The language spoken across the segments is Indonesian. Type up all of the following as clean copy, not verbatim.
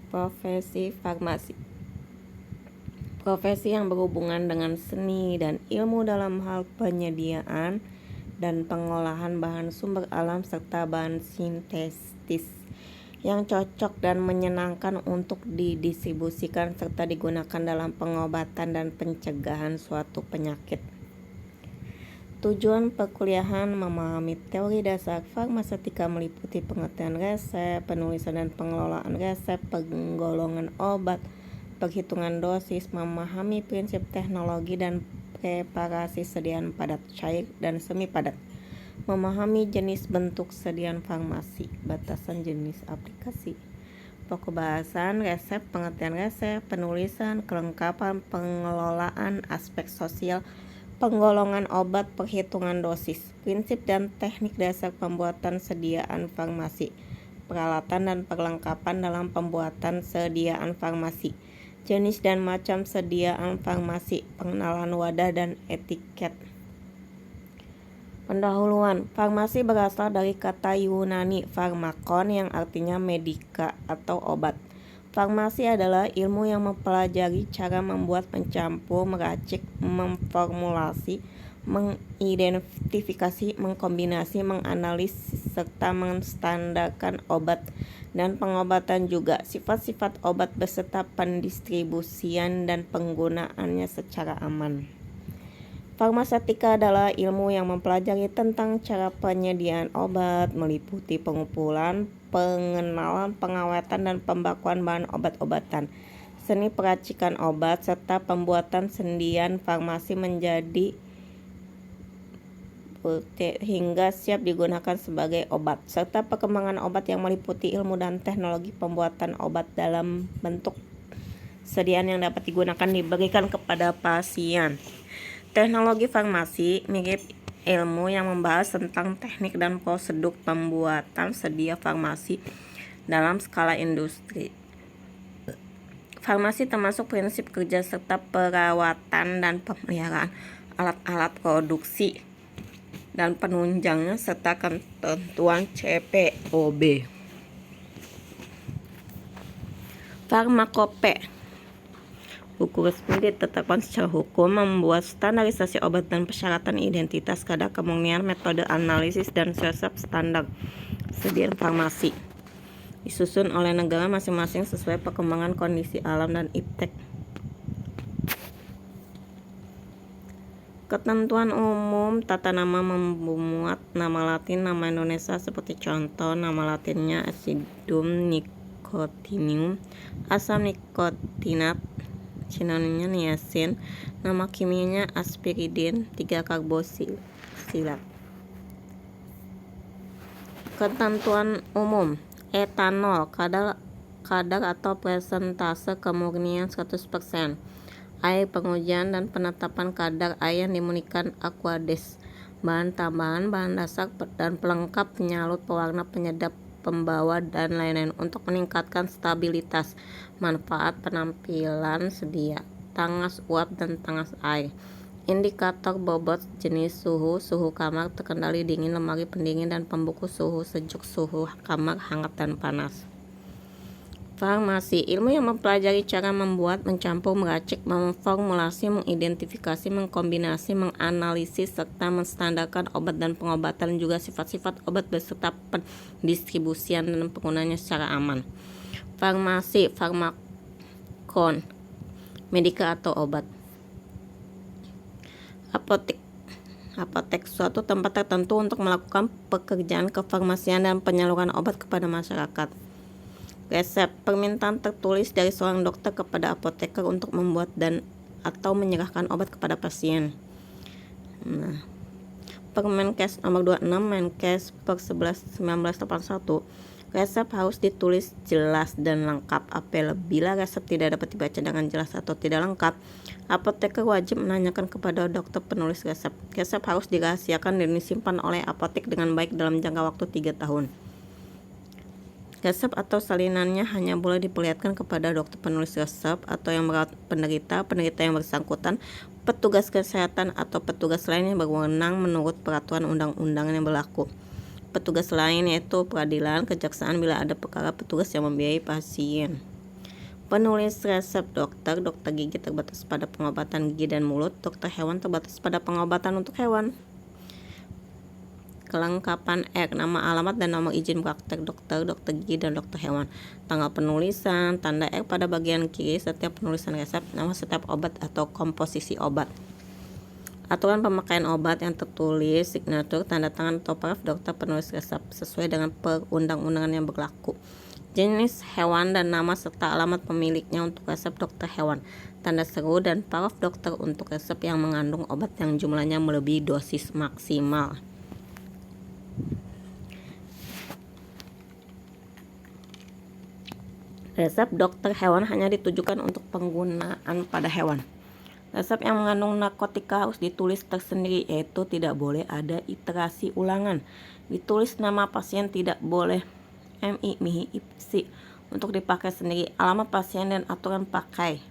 Profesi farmasi. Profesi yang berhubungan dengan seni dan ilmu dalam hal penyediaan dan pengolahan bahan sumber alam serta bahan sintetis yang cocok dan menyenangkan untuk didistribusikan serta digunakan dalam pengobatan dan pencegahan suatu penyakit. Tujuan perkuliahan memahami teori dasar farmaseutika meliputi pengertian resep, penulisan dan pengelolaan resep, penggolongan obat, perhitungan dosis, memahami prinsip teknologi dan preparasi sediaan padat, cair, dan semi padat, memahami jenis bentuk sediaan farmasi, batasan jenis aplikasi, pokok bahasan, resep, pengertian resep, penulisan, kelengkapan, pengelolaan, aspek sosial, penggolongan obat, perhitungan dosis, prinsip dan teknik dasar pembuatan sediaan farmasi, peralatan dan perlengkapan dalam pembuatan sediaan farmasi, jenis dan macam sediaan farmasi, pengenalan wadah dan etiket. Pendahuluan. Farmasi berasal dari kata Yunani pharmakon yang artinya medika atau obat. Farmasi adalah ilmu yang mempelajari cara membuat, mencampur, meracik, memformulasi, mengidentifikasi, mengkombinasi, menganalisis, serta menstandarkan obat dan pengobatan, juga sifat-sifat obat beserta pendistribusian dan penggunaannya secara aman. Farmaseutika adalah ilmu yang mempelajari tentang cara penyediaan obat, meliputi pengumpulan, pengenalan, pengawetan, dan pembakuan bahan obat-obatan, seni peracikan obat, serta pembuatan sendian farmasi menjadi hingga siap digunakan sebagai obat, serta perkembangan obat yang meliputi ilmu dan teknologi pembuatan obat dalam bentuk sediaan yang dapat digunakan diberikan kepada pasien. Teknologi farmasi mirip ilmu yang membahas tentang teknik dan prosedur pembuatan sedia farmasi dalam skala industri. Farmasi termasuk prinsip kerja serta perawatan dan pemeliharaan alat-alat produksi dan penunjangnya serta ketentuan CPOB. Farmakope. Buku resmi ditetapkan secara hukum, membuat standarisasi obat dan persyaratan identitas, kadar kemurnian, metode analisis, dan resep standar sediaan farmasi. Disusun oleh negara masing-masing sesuai perkembangan kondisi alam dan iptek. Ketentuan umum tata nama memuat nama Latin, nama Indonesia seperti contoh nama Latinnya Acidum nicotinum, asam nikotinat, sinonimnya niacin, nama kimianya aspiridin 3-karbosilat. Ketentuan umum. Etanol, kadar atau persentase kemurnian 100%. Air pengujian dan penetapan kadar air yang dimurnikan Aquades. Bahan tambahan, bahan dasar dan pelengkap, penyalut, pewarna, penyedap, pembawa, dan lain-lain untuk meningkatkan stabilitas, manfaat, penampilan sedia, tangas uap dan tangas air. Indikator bobot, jenis, suhu kamar terkendali, dingin, lemari pendingin dan pembungkus, suhu sejuk, suhu kamar hangat dan panas. Farmasi, ilmu yang mempelajari cara membuat, mencampur, meracik, memformulasi, mengidentifikasi, mengkombinasi, menganalisis, serta menstandarkan obat dan pengobatan, juga sifat-sifat obat beserta pendistribusian dan penggunaannya secara aman. Farmasi, farmakon, medika atau obat. Apotek, suatu tempat tertentu untuk melakukan pekerjaan kefarmasian dan penyaluran obat kepada masyarakat. Resep, permintaan tertulis dari seorang dokter kepada apoteker untuk membuat dan atau menyerahkan obat kepada pasien. Permenkes nomor 26 Menkes per 11 1981, resep harus ditulis jelas dan lengkap. Apabila resep tidak dapat dibaca dengan jelas atau tidak lengkap, apoteker wajib menanyakan kepada dokter penulis resep. Resep harus dirahasiakan dan disimpan oleh apotek dengan baik dalam jangka waktu 3 tahun. Resep atau salinannya hanya boleh diperlihatkan kepada dokter penulis resep atau yang merawat penderita yang bersangkutan, petugas kesehatan atau petugas lain yang berwenang menurut peraturan undang-undang yang berlaku. Petugas lain yaitu peradilan, kejaksaan bila ada perkara, petugas yang membiayai pasien. Penulis resep dokter gigi terbatas pada pengobatan gigi dan mulut, dokter hewan terbatas pada pengobatan untuk hewan. Kelengkapan nama, alamat, dan nomor izin praktek dokter gigi dan dokter hewan. Tanggal penulisan, tanda pada bagian kiri setiap penulisan resep, nama setiap obat atau komposisi obat. Aturan pemakaian obat yang tertulis, signatur, tanda tangan atau paraf dokter penulis resep sesuai dengan perundang-undangan yang berlaku. Jenis hewan dan nama serta alamat pemiliknya untuk resep dokter hewan. Tanda seru dan paraf dokter untuk resep yang mengandung obat yang jumlahnya melebihi dosis maksimal. Resep dokter hewan hanya ditujukan untuk penggunaan pada hewan. Resep yang mengandung narkotika harus ditulis tersendiri, yaitu tidak boleh ada iterasi ulangan. Ditulis nama pasien, tidak boleh MI/MIHI/IPSI untuk dipakai sendiri. Alamat pasien dan aturan pakai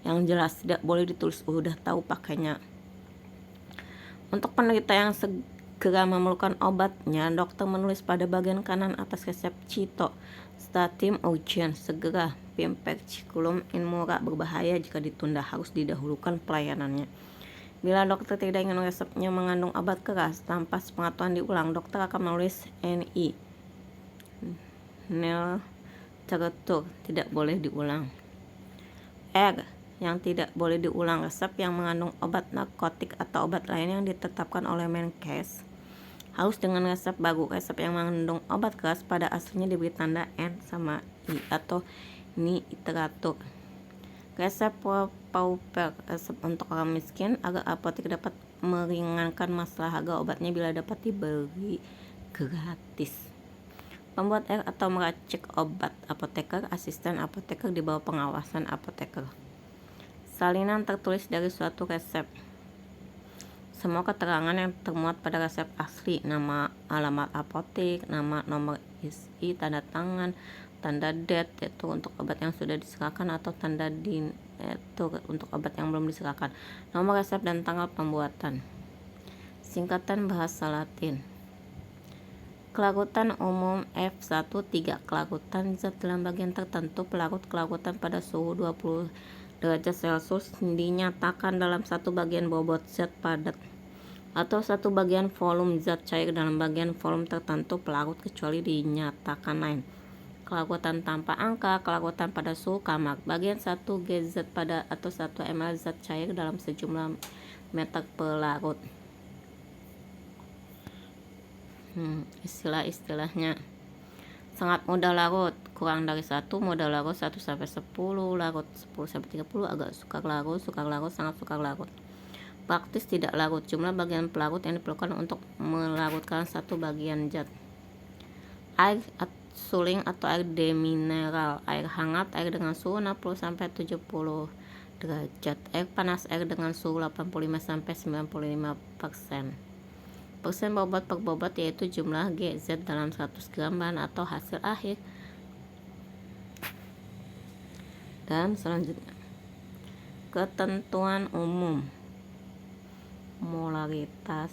yang jelas, tidak boleh ditulis udah tahu pakainya. Untuk penderita yang segera memerlukan obatnya, dokter menulis pada bagian kanan atas resep Cito Statim urgent, segera, pimpeculum in mura, berbahaya jika ditunda, harus didahulukan pelayanannya. Bila dokter tidak ingin resepnya mengandung obat keras, tanpa sepengetahuan diulang, dokter akan menulis NI nil tertutur, tidak boleh diulang. R yang tidak boleh diulang, resep yang mengandung obat narkotik atau obat lain yang ditetapkan oleh Menkes harus dengan resep baru. Resep yang mengandung obat keras pada aslinya diberi tanda N sama I atau ni iteratur. Resep pauper, resep untuk orang miskin agar apotek dapat meringankan masalah harga obatnya bila dapat diberi gratis. Pembuat atau meracik obat, apoteker, asisten apoteker di bawah pengawasan apoteker. Salinan tertulis dari suatu resep. Semua keterangan yang termuat pada resep asli, nama, alamat apotek, nama, nomor isi, tanda tangan, tanda date itu untuk obat yang sudah diserahkan atau tanda din itu untuk obat yang belum diserahkan, nomor resep dan tanggal pembuatan. Singkatan bahasa Latin. Kelarutan umum F1 3. Kelarutan zat dalam bagian tertentu, pelarut kelarutan pada suhu 20 derajat Celcius dinyatakan dalam satu bagian bobot zat padat atau satu bagian volume zat cair dalam bagian volume tertentu pelarut kecuali dinyatakan lain. Kelarutan tanpa angka, kelarutan pada suhu kamar, bagian 1 G zat pada atau 1 ml zat cair dalam sejumlah meter pelarut. Istilah-istilahnya. Sangat mudah larut, kurang dari 1, mudah larut 1 sampai 10, larut 10 sampai 30, agak sukar larut, sangat sukar larut. Praktis tidak larut, jumlah bagian pelarut yang diperlukan untuk melarutkan satu bagian zat. Air suling atau air demineral, air hangat, air dengan suhu 60 sampai 70 derajat, air panas, air dengan suhu 85 sampai 95%. Persen bobot per bobot yaitu jumlah GZ dalam 100 gram bahan atau hasil akhir. Dan selanjutnya, ketentuan umum. Molaritas.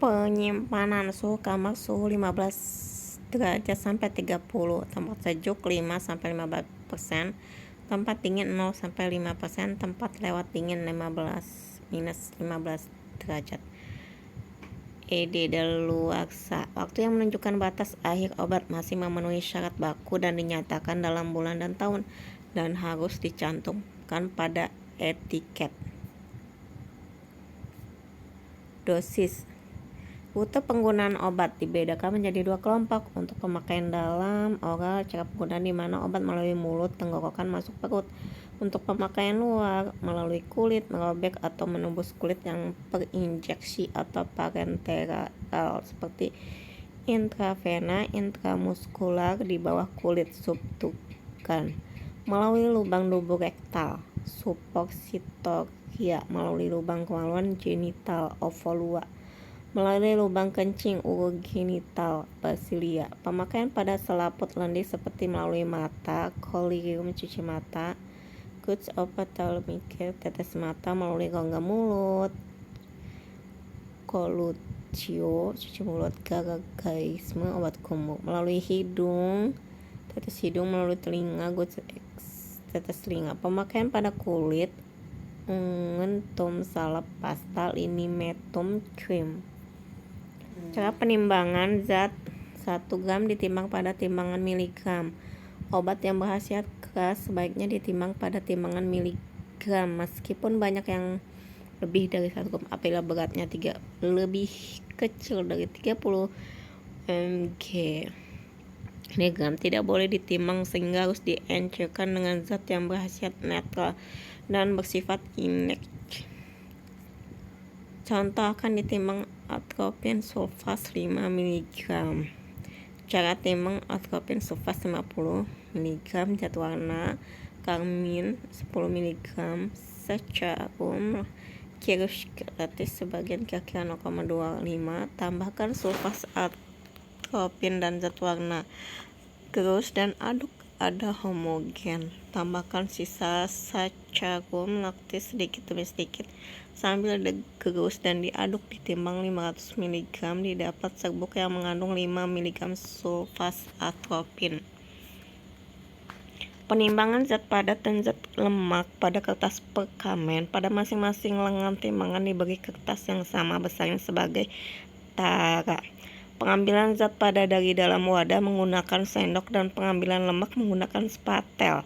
Penyimpanan suhu kamar suhu 15 derajat sampai 30, tempat sejuk 5 sampai 15%, tempat dingin 0 sampai 5%, tempat lewat dingin minus 15 derajat. Daluarsa, waktu yang menunjukkan batas akhir obat masih memenuhi syarat baku dan dinyatakan dalam bulan dan tahun dan harus dicantumkan pada etiket. Dosis. Rute penggunaan obat dibedakan menjadi 2 kelompok. Untuk pemakaian dalam, oral, cara penggunaan di mana obat melalui mulut, tenggorokan, masuk perut. Untuk pemakaian luar, melalui kulit, merobek atau menembus kulit yang perinjeksi atau parenteral seperti intravena, intramuskular di bawah kulit, subtukan. melalui lubang tubuh rektal, supraorbitoria melalui lubang kemaluan genital ovular, melalui lubang kencing urogenital basilia. Pemakaian pada selaput lendir seperti melalui mata, collyrium cuci mata, gouge ophthalmique tetes mata, melalui rongga mulut, collutio cuci mulut, gargarisme obat kumur, melalui hidung, tetes hidung, melalui telinga, gouge tetes telinga. Pemakaian pada kulit, unguentum, salep, pasta, linimetum, krim. Cara penimbangan zat 1 gram ditimbang pada timbangan miligram. Obat yang berkhasiat keras sebaiknya ditimbang pada timbangan miligram meskipun banyak yang lebih dari 1 gram apabila beratnya lebih kecil dari 30 mg. Miligram tidak boleh ditimbang sehingga harus diencerkan dengan zat yang berkhasiat netral dan bersifat inert. Contoh akan ditimbang atropin sulfat 5 mg. Cara timbang atropin sulfat 50 mg, zat warna karmin 10 mg, secarum kirus gratis sebagian kira-kira 0,25. Tambahkan sulfat atropin dan zat warna gerus dan aduk ada homogen. Tambahkan sisa secarum laktis sedikit demi sedikit sambil digerus dan diaduk. Ditimbang 500 mg didapat serbuk yang mengandung 5 mg sulfat atropin. Penimbangan zat padat dan zat lemak pada kertas perkamen. Pada masing-masing lengan timbangan diberi kertas yang sama besarnya sebagai tara. Pengambilan zat padat dari dalam wadah menggunakan sendok dan pengambilan lemak menggunakan spatel.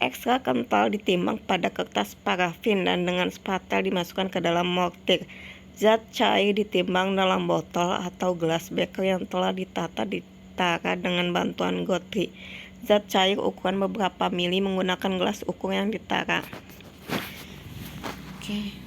Ekstra kental ditimbang pada kertas parafin dan dengan spatel dimasukkan ke dalam mortir. Zat cair ditimbang dalam botol atau gelas beker yang telah ditata dengan bantuan gotri. Zat cair ukuran beberapa mili menggunakan gelas ukur yang ditara. Oke.